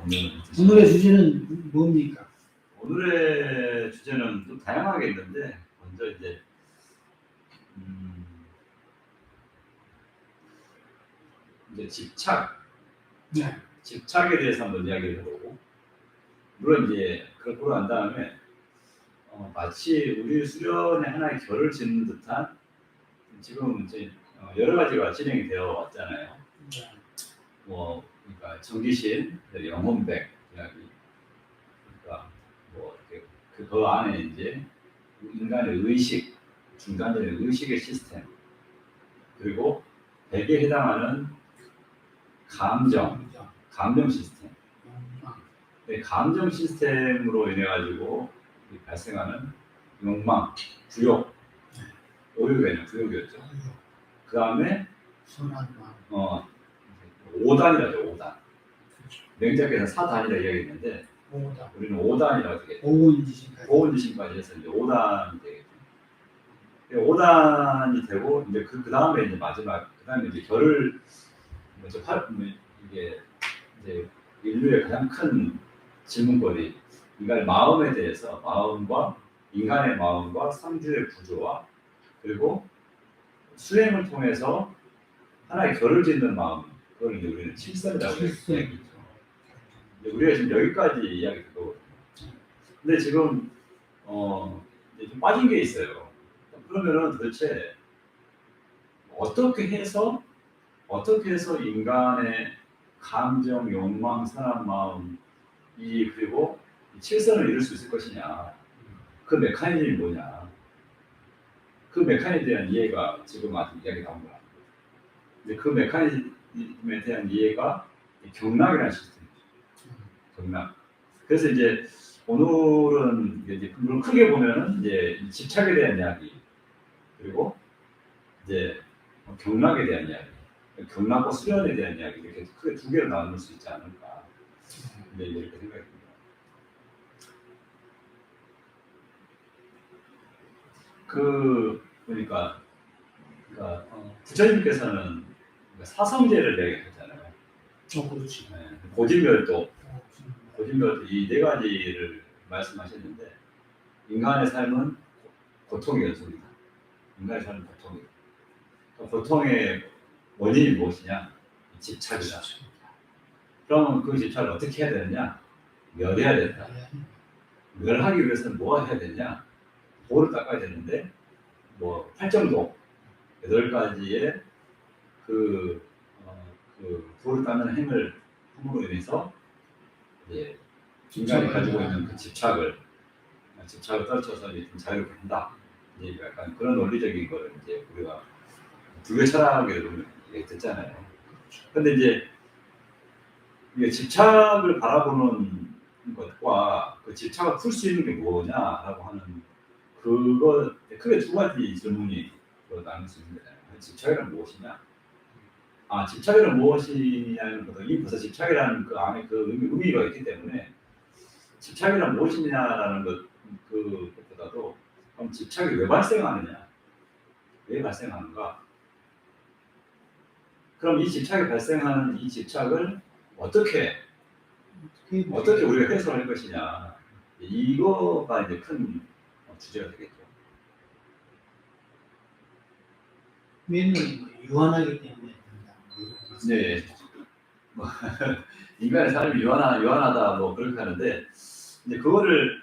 오늘의 주제는 뭡니까? 오늘의 주제는 좀 다양하게 있는데 먼저 이제 집착, 네. 집착에 대해서 한번 이야기를 해보고, 물론 이제 그러고 난 다음에 마치 우리 수련의 하나의 결을 짓는 듯한 지금 이제 여러 가지가 진행이 되어 왔잖아요. 네. 그러니까 정기신, 영혼백 이야기, 그러니까 이렇게 그 안에 이제 인간의 의식, 중간적인 의식의 시스템, 그리고 백에 해당하는 감정 시스템. 감정 시스템으로 인해 가지고 발생하는 욕망, 부욕, 오욕이 부욕이었죠. 그 다음에 5단이라죠. 5단. 맹자께서는 4단이라 이야기했는데 우리는 5단이라고 되겠죠. 보온지심까지 해서 이제 5단이 되겠죠. 5단이 되고 이제 그 다음에 이제 마지막 그 다음에 이제 결을 이게 이제 인류의 가장 큰 질문거리, 인간의 마음에 대해서 인간의 마음과 상주의 구조와 그리고 수행을 통해서 하나의 결을 짓는 마음, 그걸 이제 우리는 칠성이라고 얘기하죠. 우리가 지금 여기까지 이야기 듣거든요. 근데 지금 이제 좀 빠진 게 있어요. 그러면은 도대체 어떻게 해서 인간의 감정, 욕망, 선한 마음, 그리고 칠성을 이룰 수 있을 것이냐? 그 메커니즘이 뭐냐? 그 메커니즘에 대한 이해가 지금 아직 이야기 나온 거야. 근데 그 메커니즘에 대한 이해가 경락이라는 시스템이죠. 경락. 그래서 이제 오늘은 이제 물론 크게 보면은 이제 집착에 대한 이야기, 그리고 이제 경락에 대한 이야기, 경락과 수련에 대한 이야기, 이렇게 크게 두 개로 나눌 수 있지 않을까. 이렇게 생각이 듭니다. 그러니까 부처님께서는 사성제를 얘기했잖아요. 그렇지. 고진멸도 이 네 가지를 말씀하셨는데, 인간의 삶은 고통의 연속이다. 인간의 삶은 고통이다. 고통의 원인이 무엇이냐? 집착이다. 그러면 그 집착을 어떻게 해야 되느냐? 멸해야 된다. 멸하기 위해서는 뭐가 해야 되느냐? 도를 닦아야 되는데, 8정도, 8가지의 그 도를 닦는 행을 함으로 인해서 이제 인간이 가지고 있는 그 집착을 떨쳐서 이제 좀 자유롭게 한다. 이제 약간 그런 논리적인 거를 이제 우리가 불교 철학에도 듣잖아요. 근데 이제 이게 집착을 바라보는 것과 그 집착을 풀 수 있는 게 뭐냐라고 하는 그거 크게 두 가지 질문이 나눌 수 있는 거잖아요. 집착이란 무엇이냐? 집착이란 무엇이냐는 것도 이 벌써 집착이라는 그 안에 그 의미가 있기 때문에 집착이란 무엇이냐라는 그것보다도 그럼 집착이 왜 발생하느냐? 왜 발생하는가? 그럼 이 집착이 발생하는 이 집착을 어떻게 우리가 해소할 것이냐? 이거가 이제 큰 주제가 되겠죠. 왜냐면 유한하기 때문에. 네. 인간의 삶이 유한하다 그렇게 하는데, 이제 그거를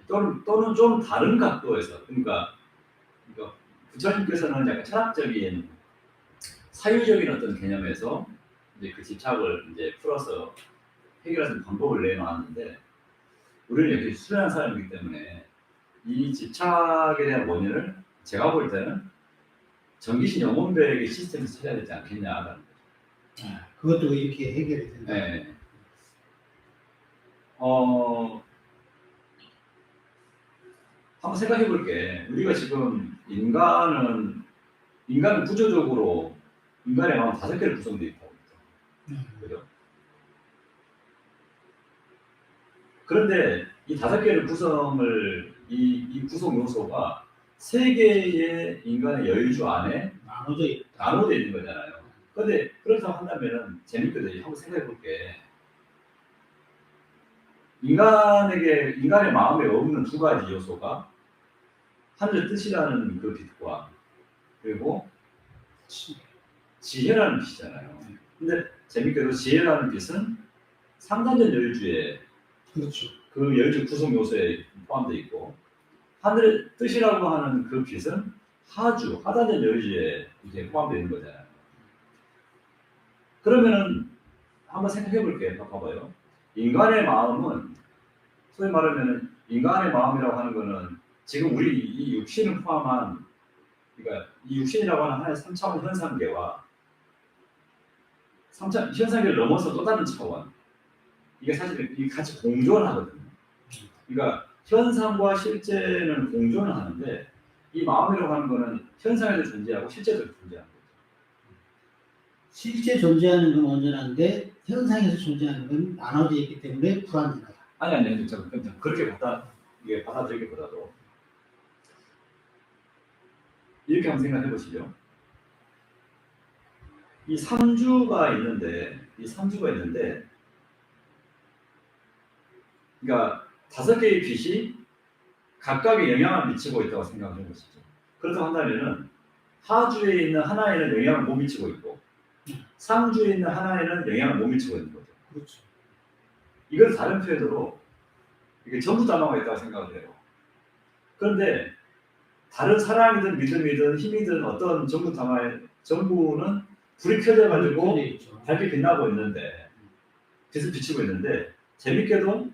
또는 좀 다른 각도에서, 그러니까 부처님께서는 약간 철학적인 사유적인 어떤 개념에서 이제 그 집착을 이제 풀어서 해결하는 방법을 내놓았는데, 우리는 이렇게 수련한 사람이기 때문에 이 집착에 대한 원인을 제가 볼 때는 정기신 영혼백의 시스템에서 찾아야 되지 않겠냐라는 거죠. 그것도 이렇게 해결이 된다. 네. 한번 생각해 볼게. 우리가 지금 인간은 구조적으로 인간의 마음 5개를 구성되어 있다고 했죠. 그죠? 그런데 이 5개를 구성을 이 구성 요소가 3개의 인간의 여유주 안에 나눠져 있는 거잖아요. 그런데 그렇다고 한다면은 재밌거든요. 한번 생각해 볼게. 인간의 마음에 없는 두 가지 요소가 하늘의 뜻이라는 그 빛과 그리고 지혜라는 빛이잖아요. 근데 재밌게도 지혜라는 빛은 상단전 여유주의 그렇죠. 그 여유주 구성 요소에 포함되어 있고 하늘의 뜻이라고 하는 그 빛은 하단전 여유주에 이렇게 포함되어 있는 거잖아요. 그러면은 한번 생각해 볼게요. 봐봐요. 인간의 마음은 소위 말하면 인간의 마음이라고 하는 거는 지금 우리 이 육신을 포함한 그러니까 이 육신이라고 하는 하나의 3차원 현상계와 3차 현상계를 넘어서 또 다른 차원 이게 사실 이게 같이 공존하거든요. 그러니까 현상과 실제는 공존을 하는데 이 마음이라고 하는 거는 현상에도 존재하고 실제도 존재하는 거죠. 실제 존재하는 건 온전한데 현상에서 존재하는 건 나눠져 있기 때문에 불완전하다. 아니 그렇게 받아들이기보다도 이렇게 한번 생각해 보시죠. 이 3주가 있는데 그러니까 5개의 빛이 각각의 영향을 미치고 있다고 생각해 보시죠. 그렇다고 한다면은 하주에 있는 하나에는 영향을 못 미치고 있고 상주에 있는 하나에는 영향을 못 미치고 있는 거죠. 그렇죠. 이건 다른 표현으로 이게 전부 담아가 있다고 생각을 해요. 그런데 다른 사랑이든 믿음이든 힘이든 어떤 전부는 불이 켜져가지고 밝게 빛나고 있는데 빛을 비치고 있는데 재밌게도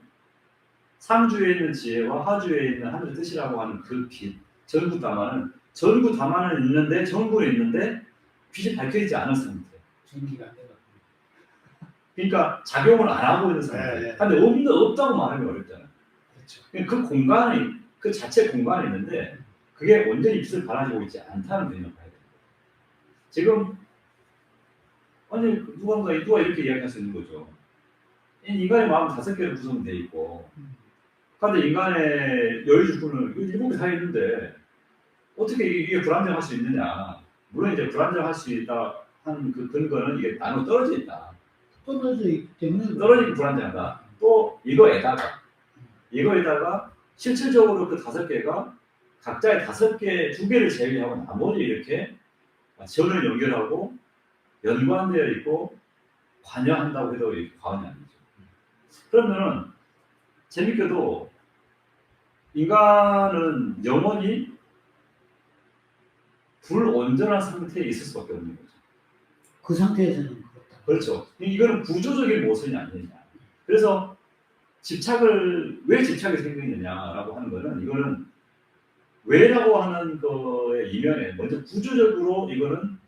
상주에 있는 지혜와 하주에 있는 하늘의 뜻이라고 하는 그 빛 전구 담화는 있는데 전구는 있는데 빛이 밝혀지지 않은 상태. 전기가 안 되고. 그러니까 작용을 안 하고 있는 상태. 근데 없다고 말하기 어렵잖아요. 그렇죠. 그 공간이 그 자체 공간이 있는데 그게 온전히 빛을 발하고 있지 않다는 개념을 봐야 돼요. 지금 아니 누가 이렇게 이야기할 수 있는 거죠. 인간의 마음은 5개로 구성되어 있고, 그런데 인간의 여유주권은 7개 다 있는데 어떻게 이게 불안정할 수 있느냐? 물론 이제 불안정할 수 있다 한 그 근거는 이게 나눠 떨어져 있다. 떨어져 있기 때문에 떨어지기 불안정하다. 또 이거에다가 실질적으로 그 5개가 각자의 5개, 2개를 제외하고 나머지 이렇게 전을 연결하고 연관되어 있고 관여한다고 해도 과언이 아니죠. 그러면은 재밌게도 인간은 영원히 불온전한 상태에 있을 수밖에 없는 거죠. 그 상태에서는 그렇다. 그렇죠. 이거는 구조적인 모순이 아니냐. 그래서 왜 집착이 생기느냐라고 하는 거는 이거는 왜라고 하는 거의 이면에 먼저 구조적으로 이거는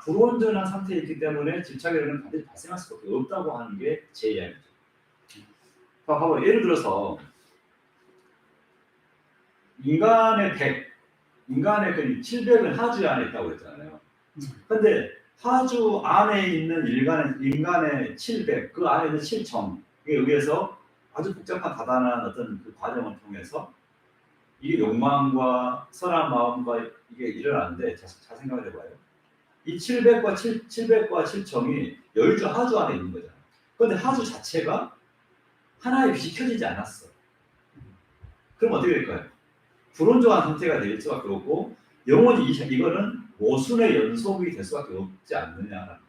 불온전한 상태에 있기 때문에 집착이라는 반드시 발생할 수밖에 없다고 하는 게 제 이야기죠. 봐봐, 예를 들어서 인간의 그 700은 하주 안에 있다고 했잖아요. 근데 하주 안에 있는 인간의 700, 그 안에 있는 7청에 의해서 아주 복잡한 다단한 어떤 그 과정을 통해서 이게 욕망과 선한 마음과 이게 일어나는데 잘 생각을 해봐요. 이 700과 7청이 여유주 하주 안에 있는 거잖아요. 그런데 하주 자체가 하나의 빛이 켜지지 않았어. 그럼 어떻게 될까요? 불온전한 상태가 될 수밖에 없고 영원히 이거는 모순의 연속이 될 수밖에 없지 않느냐라는 거죠.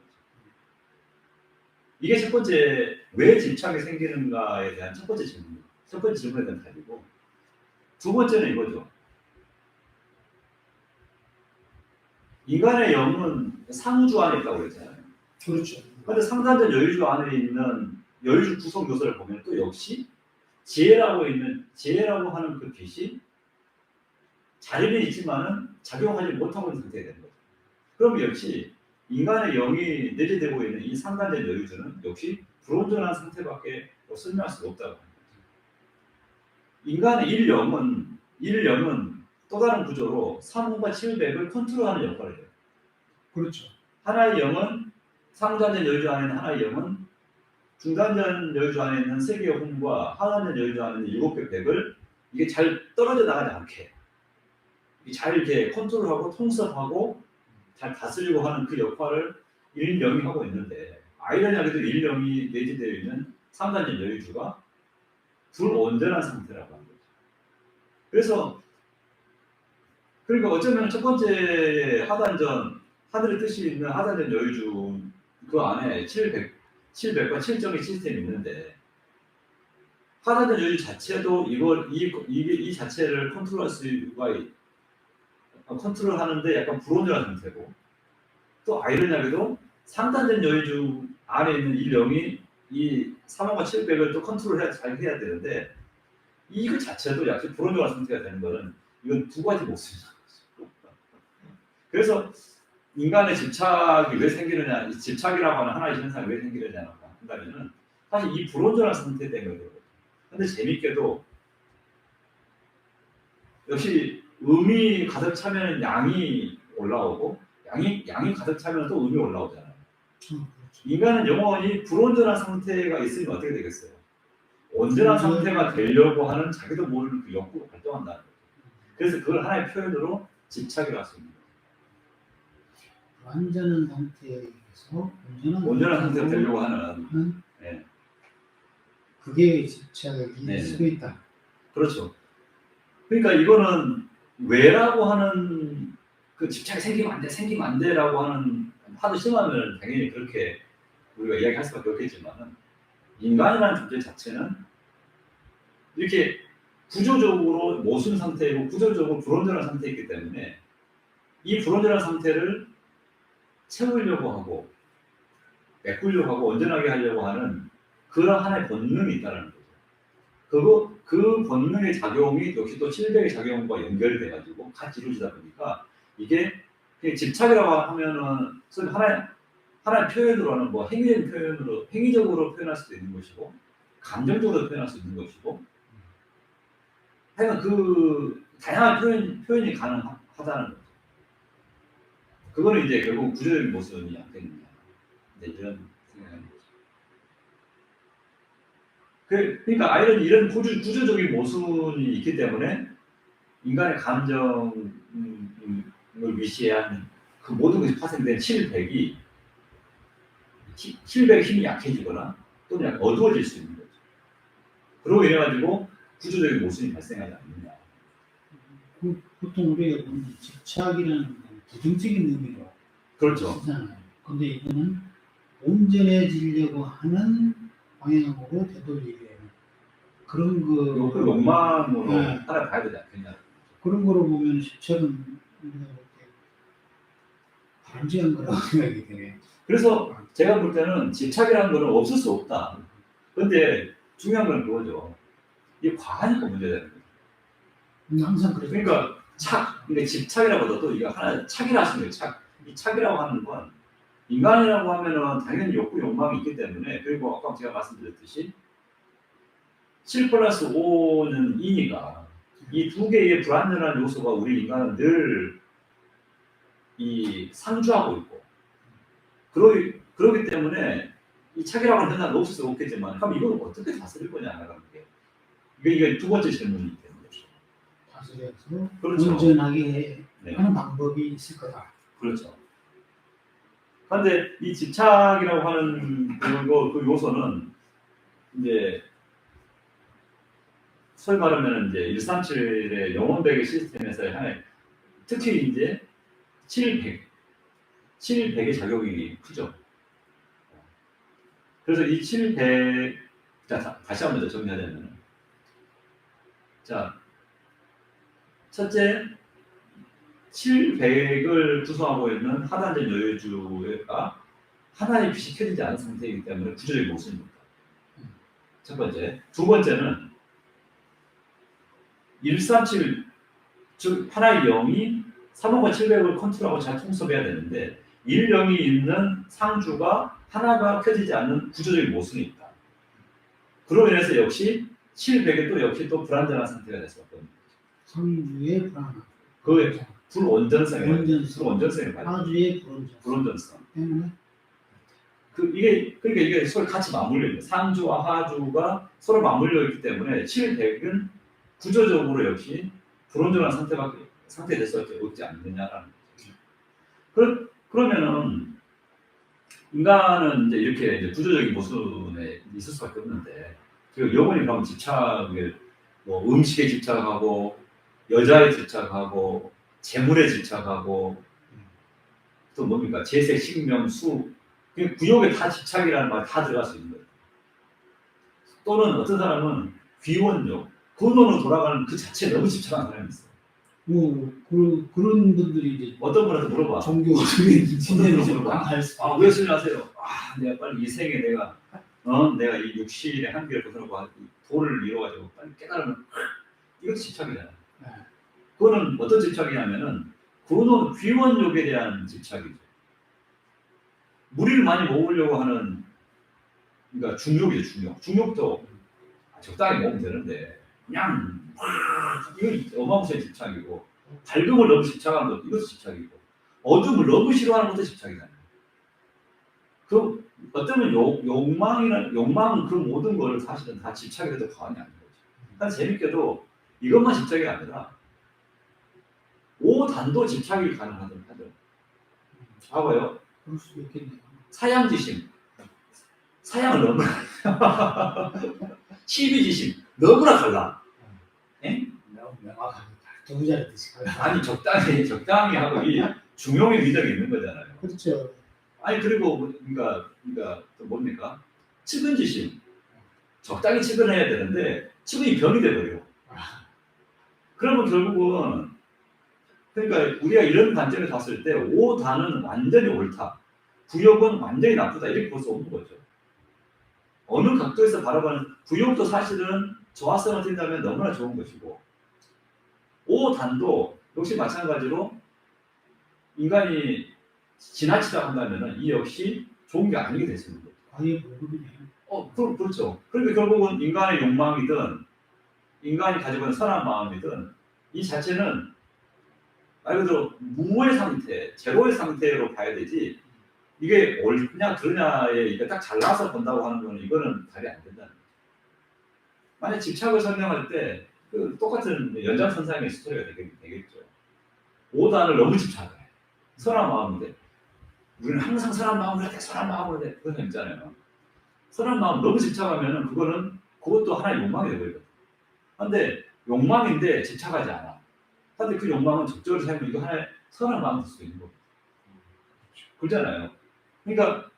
이게 첫 번째 왜 집착이 생기는가에 대한 첫 번째 질문에 대한 답이고 두 번째는 이거죠. 인간의 영은 상주 안에 있다고 그랬잖아요. 그렇죠. 그런데 상단전 여유주 안에 있는 여유주 구성 요소를 보면 또 역시 지혜라고 하는 그 빛이 자리는 있지만은 작용하지 못하고 있는 상태가 되는 거죠. 그럼 역시 인간의 영이 내재되고 있는 이 상단전 여유주는 역시 불온전한 상태밖에 설명할 수가 없다고 합니다. 인간의 일영은 또 다른 구조로 3호과 700을 컨트롤하는 역할을 해요. 그렇죠. 하나의 영은 상단전 여유주 안에 있는 하나의 영은 중단전 여유주 안에 있는 3개의 혼과 하단전 여유주 안에 있는 7개 백을 이게 잘 떨어져 나가지 않게 잘 이렇게 컨트롤하고 통섭하고 잘 다스리고 하는 그 역할을 일령이 하고 있는데 아이러니하게도 일령이 내재되어 있는 상단전 여유주가 불온전한 상태라고 하는 거죠. 그래서 그러니까 어쩌면 첫 번째 하단전 하늘의 뜻이 있는 하단전 여유주 그 안에 700과 7점의 시스템이 있는데 하단전 여유주 자체도 이 자체를 컨트롤할 수가 컨트롤하는데 약간 불온전한 상태고 또 아이러니하게도 상단전 여유주 안에 있는 이 영이 이 3호과 700을 또 잘 해야 되는데 이거 자체도 약간 불온전한 상태가 되는 거는 이건 두 가지 모습이죠. 그래서 인간의 집착이 왜 생기느냐, 이 집착이라고 하는 하나의 현상이 왜 생기느냐 한다면은 사실 이 불온전한 상태 때문에 그렇거든요. 근데 재밌게도 역시 음이 가득 차면 양이 올라오고 양이 가득 차면 또 음이 올라오잖아요. 인간은 영원히 불온전한 상태가 있으면 어떻게 되겠어요? 온전한 상태가 되려고 하는 자기도 모르는 그 욕구가 발동한다는 거죠. 그래서 그걸 하나의 표현으로 집착이라고 할 수 있는 거예요. 완전한 상태에서 온전한 상태가 되려고 하는 네. 그게 집착일 네. 수도 있다. 그렇죠. 그러니까 이거는 왜라고 하는 그 집착이 생기면 안 돼라고 하는 하도 심하면 당연히 그렇게 우리가 이야기할 수밖에 없겠지만은 인간이라는 존재 자체는 이렇게 구조적으로 모순 상태이고 구조적으로 불온전한 상태이기 때문에 이 불온전한 상태를 채우려고 하고 메꾸려고 하고 온전하게 하려고 하는 그런 하나의 본능이 있다는 거죠. 그 본능의 작용이 역시 또 700의 작용과 연결이 돼가지고 같이 이루어지다 보니까 이게 집착이라고 하면은 하나의 표현으로는 뭐 행위적으로 표현할 수도 있는 것이고 감정적으로 표현할 수 있는 것이고 하여간 그 다양한 표현이 가능하다는 거죠. 그거는 이제 결국 구조적인 모순이 안 되느냐 이런 생각을 합니다. 그러니까 이런 구조적인 모순이 있기 때문에 인간의 감정을 위시한 그 모든 것이 파생된 700의 힘이 약해지거나 또는 약간 어두워질 수 있는 거죠. 그러고 인해 가지고 구조적인 모순이 발생하지 않느냐. 보통 우리가 보는 집착이라는 건 부정적인 의미로 그렇죠. 쓰잖아요. 근데 이거는 온전해지려고 하는 방향으로 되돌리려는 그런 그 욕망으로 하나 봐야 되지 않겠냐. 그런 거로 보면 집착은 우리가 볼때 바람직한 거라고 생각이 되네요. 그래서 제가 볼 때는 집착이라는 거는 없을 수 없다. 그런데 중요한 건 그거죠. 이게 과하니까 문제되는 거예요. 항상 그래요. 그러니까 근데 집착이라고 해도 이거 하나 착이라 하시는 거예요. 이 착이라고 하는 건 인간이라고 하면은 당연히 욕망이 있기 때문에 그리고 아까 제가 말씀드렸듯이 7+5는 2니까 이 두 개의 불완전한 요소가 우리 인간은 늘 이 상주하고 있고 그러기 때문에 이 착이라고 하는 현상은 없을 수 없겠지만 그럼 이걸 어떻게 다스릴 거냐라는 게 이게 두 번째 질문이 되는 거죠. 다스려서 그렇죠. 온전하게 하는 방법이 있을 거다. 그렇죠. 그런데 이 집착이라고 하는 그 요소는 이제 소위 말하면 이제 137의 영혼배계 시스템에서의 하나의 특히 이제 700의 작용이 크죠. 그래서 이 700, 자, 다시 한번 더 정리하자면, 자, 첫째, 700을 구성하고 있는 하단전 여유주가 하나의 빛이 켜지지 않은 상태이기 때문에 구조적인 모순입니다. 첫 번째. 두 번째는 137, 즉 하나의 영이 3호과 700을 컨트롤하고 잘 통섭해야 되는데 1영이 있는 상주가 하나가 켜지지 않는 구조적인 모순이 있다. 그로 인해서 역시 700이 또 역시 또 불완전한 상태가 됐었거든요. 상주의 불완전. 그 불온전성에 하주의 불온전성. 때문에 그러니까 이게 서로 같이 맞물려 있는 상주와 하주가 서로 맞물려 있기 때문에 700은 구조적으로 역시 불온전한 상태에 될 수밖에 없지 않느냐라는 거죠. 그러면은 인간은 이제 이렇게 이제 구조적인 모순에 있을 수밖에 없는데 그리고 영혼이 그럼 집착에 뭐 음식에 집착하고 여자에 집착하고 재물에 집착하고 또 뭡니까 재색, 식명, 수 그 구욕에 다 집착이라는 말이 다 들어갈 수 있는 거예요. 또는 어떤 사람은 귀원욕, 근원으로 돌아가는 그 자체에 너무 집착하는 사람이 있어요. 뭐 그런 분들이 이제 어떤 분한테 물어봐. 종교 중에 진짜로 물어봐. 할 수. 아, 왜 신뢰하세요? 아, 내가 빨리 이 생에 내가 이 육신의 한계를 벗어나고 도를 이뤄가지고 빨리 깨달으면 이것도 집착이잖아. 네. 그거는 어떤 집착이냐면은 그거는 귀원욕에 대한 집착이죠. 무리를 많이 모으려고 하는 그러니까 중욕이죠, 중욕. 중욕도 적당히 먹으면 되는데 그냥 이건 어마무시한 집착이고 밝음을 너무 집착하는 것도 이것도 집착이고 어둠을 너무 싫어하는 것도 집착이잖아요. 그 어쩌면 욕망은 그 모든 걸 사실은 다 집착이라도 과언이 아닌 거죠. 그러니까 재밌게도 이것만 집착이 아니라 5단도 집착이 가능하다고 하죠. 봐봐요. 그럴 수도 있겠네요. 사양지심, 사양을 너무나 12지심 너무나 갈라. 예? 너무 명확하게 두 자리 뜻이 아니 적당히 하고 이 중용의 위력이 있는 거잖아요. 그렇죠. 아니 그리고 그러니까 또 뭡니까? 측은지심 적당히 측은해야 되는데 측은이 병이 돼버려. 그러면 결국은 그러니까 우리가 이런 관점을 봤을 때 5단은 완전히 옳다. 구욕은 완전히 나쁘다 이렇게 볼 수 없는 거죠. 어느 각도에서 바라보는 구욕도 사실은 저하성을 띈다면 너무나 좋은 것이고 5단도 역시 마찬가지로 인간이 지나치다 한다면 이 역시 좋은 게 아니게 될 수 있는 거죠. 아예 모르겠네요. 그렇죠. 그러니까 결국은 인간의 욕망이든 인간이 가지고 있는 선한 마음이든 이 자체는 말 그대로 무의 상태, 제로의 상태로 봐야 되지 이게 옳냐 그러냐에 이게 딱 잘라서 본다고 하는 거는 이거는 답이 안 된다는 거죠. 만약 집착을 설명할 때 그 똑같은 연장선상의 스토리가 되겠죠. 5단을 너무 집착해. 선한 마음인데 우리는 항상 선한 마음으로 해야 돼. 선한 마음으로 해야 돼. 그런 거 있잖아요. 선한 마음 너무 집착하면은 그것도 하나의 욕망이 되거든요. 그런데 욕망인데 집착하지 않아. 그런데 그 욕망은 적절히 살면 이거 하나의 선한 마음이 될 수 있는 거고. 그렇잖아요. 그러니까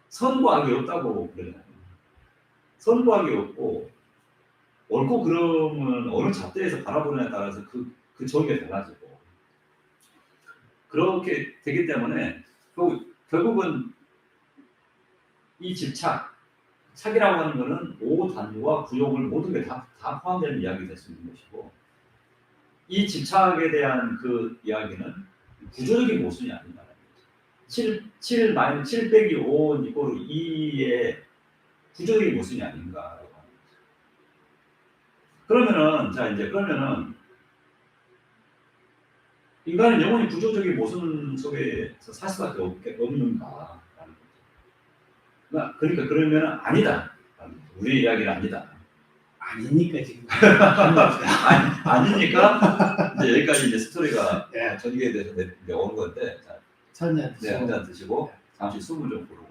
선과 악이 없다고 그러잖아요. 선과 악이 없고 옳고 그름은 어느 잣대에서 바라보느냐에 따라서 그 정의가 달라지고 그렇게 되기 때문에 결국은 이 착이라고 하는 것은 5단과 구욕을 모든 게 다 포함되는 이야기가 될 수 있는 것이고 이 집착에 대한 그 이야기는 구조적인 모순이 아닌가. 7 빼기 5 이꼴 2의 구조적인 모순이 아닌가라고 하는 거죠. 그러면은 인간은 영원히 구조적인 모순 속에서 살 수밖에 없는가라는 거죠. 그러니까 그러면은 아니다. 우리의 이야기는 아니다. 아니니까 지금. 아니니까 이제 여기까지 이제 스토리가 네. 전개에 대해서 온 건데 자, 찬잔 네, 한잔 드시고 잠시 숨을 좀 고르고.